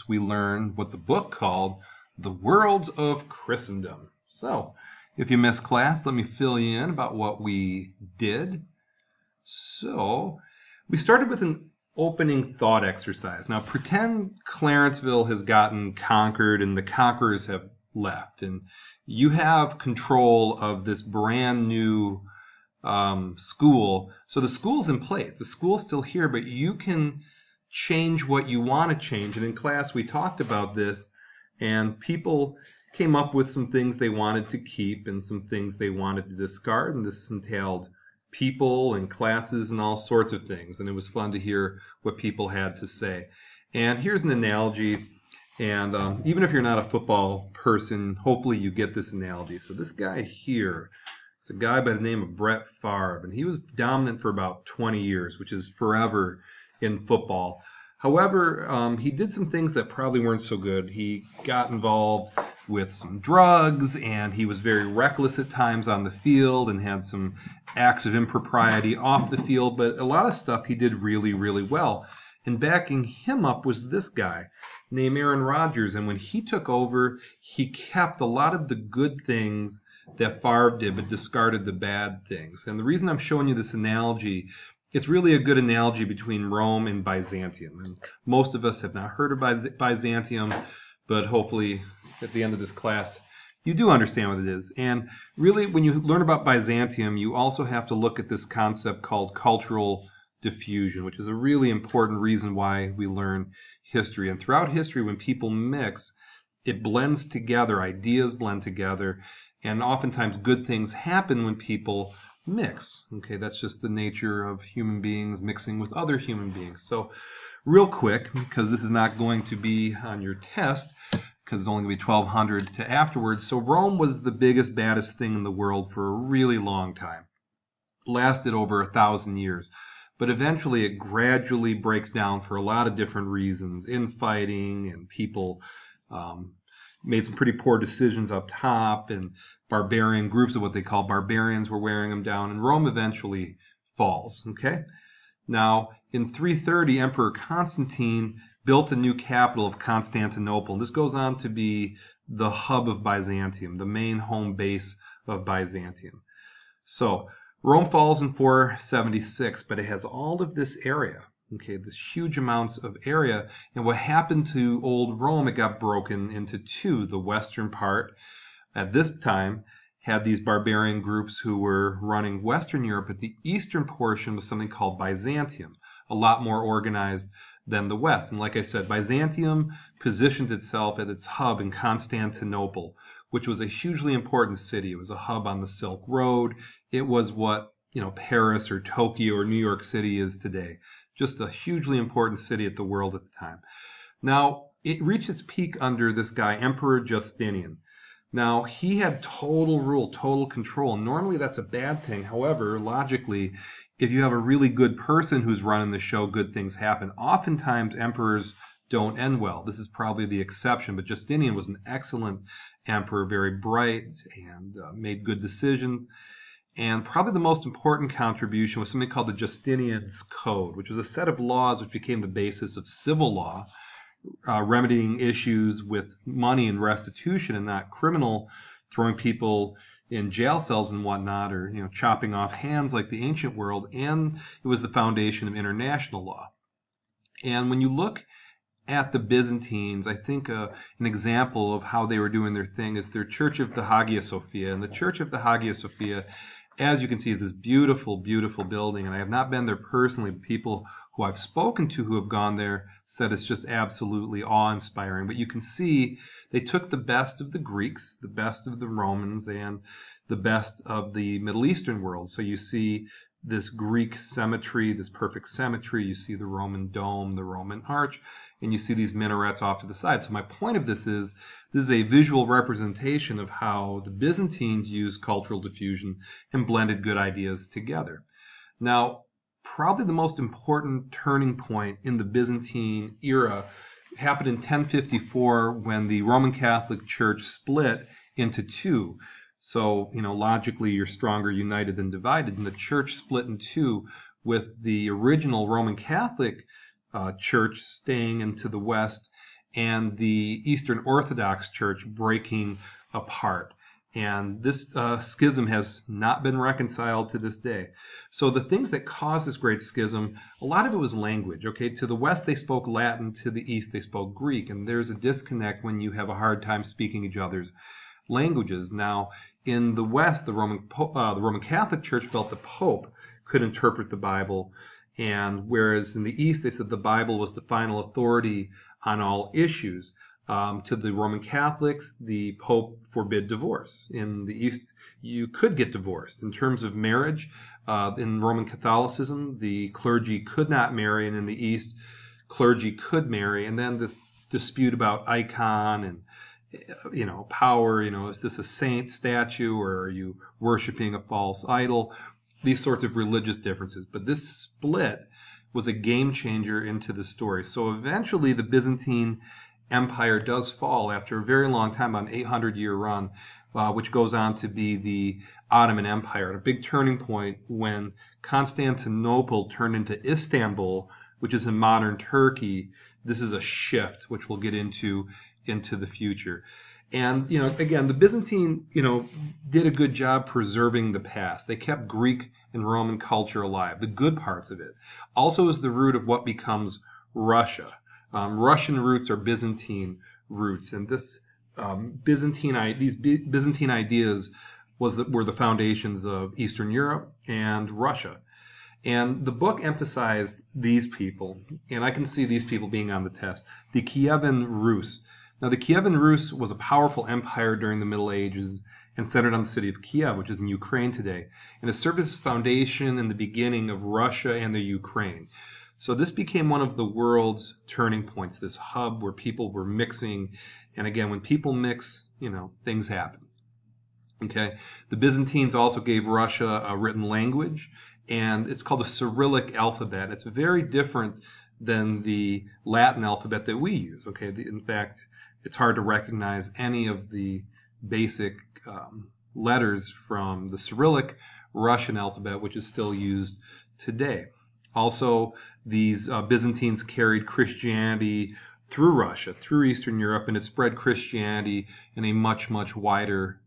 we learn what the book called The Worlds of Christendom. So, if you missed class, let me fill you in about what we did. So, we started with an opening thought exercise. Now, pretend Clarenceville has gotten conquered and the conquerors have left, and you have control of this brand new school. So the school's in place. The school's still here, but you can change what you want to change. And in class, we talked about this, and people came up with some things they wanted to keep and some things they wanted to discard. And this entailed people and classes and all sorts of things. And it was fun to hear what people had to say. And here's an analogy. And even if you're not a football person, hopefully you get this analogy. So this guy here, it's a guy by the name of Brett Favre, and he was dominant for about 20 years, which is forever in football. However, he did some things that probably weren't so good. He got involved with some drugs, and he was very reckless at times on the field and had some acts of impropriety off the field, but a lot of stuff he did really, really well. And backing him up was this guy named Aaron Rodgers, and when he took over, he kept a lot of the good things that Favre did, but discarded the bad things. And the reason I'm showing you this analogy, it's really a good analogy between Rome and Byzantium. And most of us have not heard of Byzantium, but hopefully at the end of this class, you do understand what it is. And really, when you learn about Byzantium, you also have to look at this concept called cultural diffusion, which is a really important reason why we learn history. And throughout history, when people mix, it blends together, ideas blend together, and oftentimes good things happen when people mix. Okay, that's just the nature of human beings mixing with other human beings. So real quick, because this is not going to be on your test, because it's only going to be 1200 to afterwards. So Rome was the biggest, baddest thing in the world for a really long time. It lasted over 1,000 years. But eventually it gradually breaks down for a lot of different reasons, infighting, and people made some pretty poor decisions up top, and barbarian groups of what they call barbarians were wearing them down, and Rome eventually falls. Okay? Now, in 330, Emperor Constantine built a new capital of Constantinople, and this goes on to be the hub of Byzantium, the main home base of Byzantium. So, Rome falls in 476, but it has all of this area, okay, this huge amounts of area. And what happened to old Rome, it got broken into two. The western part, at this time, had these barbarian groups who were running Western Europe, but the eastern portion was something called Byzantium, a lot more organized than the West. And like I said, Byzantium positioned itself at its hub in Constantinople, which was a hugely important city. It was a hub on the Silk Road. It was what, Paris or Tokyo or New York City is today. Just a hugely important city at the world at the time. Now, it reached its peak under this guy, Emperor Justinian. Now, he had total rule, total control. Normally, that's a bad thing. However, logically, if you have a really good person who's running the show, good things happen. Oftentimes, emperors don't end well. This is probably the exception, but Justinian was an excellent emperor, very bright, and made good decisions. And probably the most important contribution was something called the Justinian's Code, which was a set of laws which became the basis of civil law, remedying issues with money and restitution and not criminal, throwing people in jail cells and whatnot, or chopping off hands like the ancient world. And it was the foundation of international law. And when you look at the Byzantines, I think an example of how they were doing their thing is their Church of the Hagia Sophia. And the Church of the Hagia Sophia, as you can see, is this beautiful, beautiful building. And I have not been there personally, but people who I've spoken to who have gone there said it's just absolutely awe-inspiring. But you can see they took the best of the Greeks, the best of the Romans, and the best of the Middle Eastern world. So you see this Greek symmetry, this perfect symmetry. You see the Roman dome, the Roman arch, and you see these minarets off to the side. So my point of this is a visual representation of how the Byzantines used cultural diffusion and blended good ideas together. Now, probably the most important turning point in the Byzantine era happened in 1054 when the Roman Catholic Church split into two. So, logically, you're stronger united than divided. And the church split in two, with the original Roman Catholic Church staying into the west, and the Eastern Orthodox Church breaking apart. And this schism has not been reconciled to this day. So the things that caused this great schism, a lot of it was language. Okay, to the west they spoke Latin, to the east they spoke Greek, and there's a disconnect when you have a hard time speaking each other's languages. Now, in the west, the Roman Catholic Church felt the Pope could interpret the Bible, and whereas in the east they said the Bible was the final authority on all issues. To the Roman Catholics, the Pope forbid divorce. In the East, you could get divorced. In terms of marriage, in Roman Catholicism, the clergy could not marry, and in the East, clergy could marry. And then this dispute about icon and, power, is this a saint statue or are you worshiping a false idol? These sorts of religious differences. But this split was a game changer into the story. So eventually the Byzantine Empire does fall after a very long time, about an 800-year run, which goes on to be the Ottoman Empire, a big turning point when Constantinople turned into Istanbul, which is in modern Turkey. This is a shift, which we'll get into the future. And, again, the Byzantine, did a good job preserving the past. They kept Greek and Roman culture alive, the good parts of it. Also is the root of what becomes Russia. Russian roots are Byzantine roots, and these Byzantine ideas were the foundations of Eastern Europe and Russia. And the book emphasized these people, and I can see these people being on the test. The Kievan Rus. Now, the Kievan Rus was a powerful empire during the Middle Ages and centered on the city of Kiev, which is in Ukraine today, and it served as a foundation in the beginning of Russia and the Ukraine. So this became one of the world's turning points, this hub where people were mixing. And again, when people mix, things happen. Okay. The Byzantines also gave Russia a written language, and it's called the Cyrillic Alphabet. It's very different than the Latin alphabet that we use. Okay. In fact, it's hard to recognize any of the basic letters from the Cyrillic Russian alphabet, which is still used today. Also, these Byzantines carried Christianity through Russia, through Eastern Europe, and it spread Christianity in a much, much wider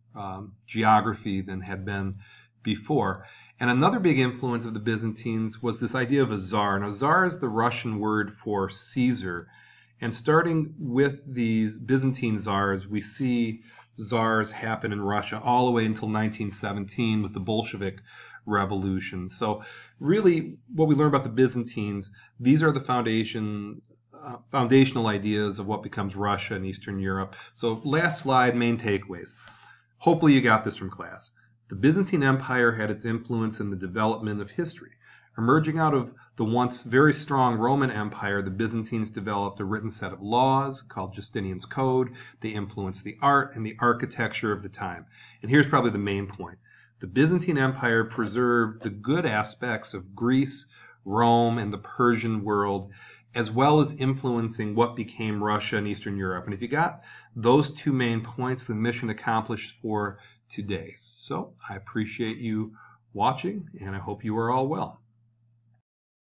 geography than had been before. And another big influence of the Byzantines was this idea of a czar. Now, czar is the Russian word for Caesar. And starting with these Byzantine czars, we see czars happen in Russia all the way until 1917 with the Bolshevik Revolution. So really what we learn about the Byzantines, these are the foundational ideas of what becomes Russia and Eastern Europe. So last slide, main takeaways. Hopefully you got this from class. The Byzantine Empire had its influence in the development of history. Emerging out of the once very strong Roman Empire, the Byzantines developed a written set of laws called Justinian's Code. They influenced the art and the architecture of the time. And here's probably the main point. The Byzantine Empire preserved the good aspects of Greece, Rome, and the Persian world, as well as influencing what became Russia and Eastern Europe. And if you got those two main points, the mission accomplished for today. So I appreciate you watching, and I hope you are all well.